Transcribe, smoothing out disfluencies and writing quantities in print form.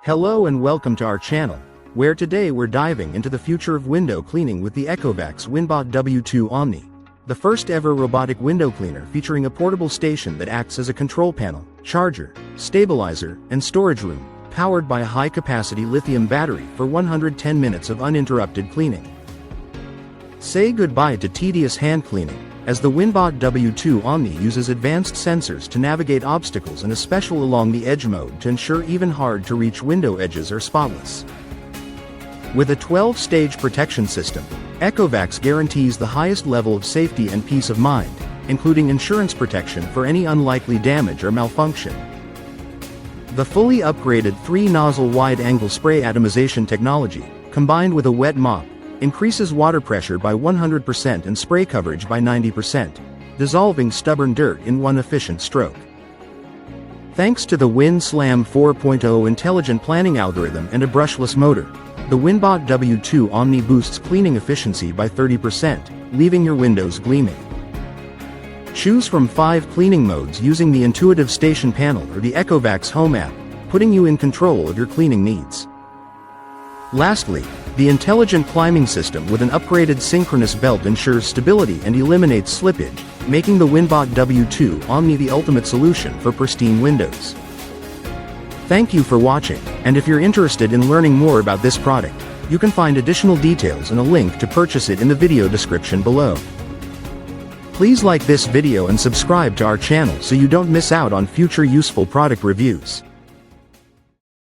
Hello and welcome to our channel, where today we're diving into the future of window cleaning with the ECOVACS Winbot W2 Omni, the first ever robotic window cleaner featuring a portable station that acts as a control panel, charger, stabilizer, and storage room, powered by a high-capacity lithium battery for 110 minutes of uninterrupted cleaning. Say goodbye to tedious hand cleaning, as the Winbot W2 Omni uses advanced sensors to navigate obstacles and a special along the edge mode to ensure even hard-to-reach window edges are spotless. With a 12-stage protection system, ECOVACS guarantees the highest level of safety and peace of mind, including insurance protection for any unlikely damage or malfunction. The fully upgraded Three-Nozzle Wide-Angle Spray Atomization technology, combined with a wet mop, increases water pressure by 100% and spray coverage by 90%, dissolving stubborn dirt in one efficient stroke. Thanks to the WinSlam 4.0 intelligent planning algorithm and a brushless motor, the Winbot W2 Omni boosts cleaning efficiency by 30%, leaving your windows gleaming. Choose from 5 cleaning modes using the intuitive station panel or the ECOVACS Home app, putting you in control of your cleaning needs. Lastly, the intelligent climbing system with an upgraded synchronous belt ensures stability and eliminates slippage, making the Winbot W2 Omni the ultimate solution for pristine windows. Thank you for watching, and if you're interested in learning more about this product, you can find additional details and a link to purchase it in the video description below. Please like this video and subscribe to our channel so you don't miss out on future useful product reviews.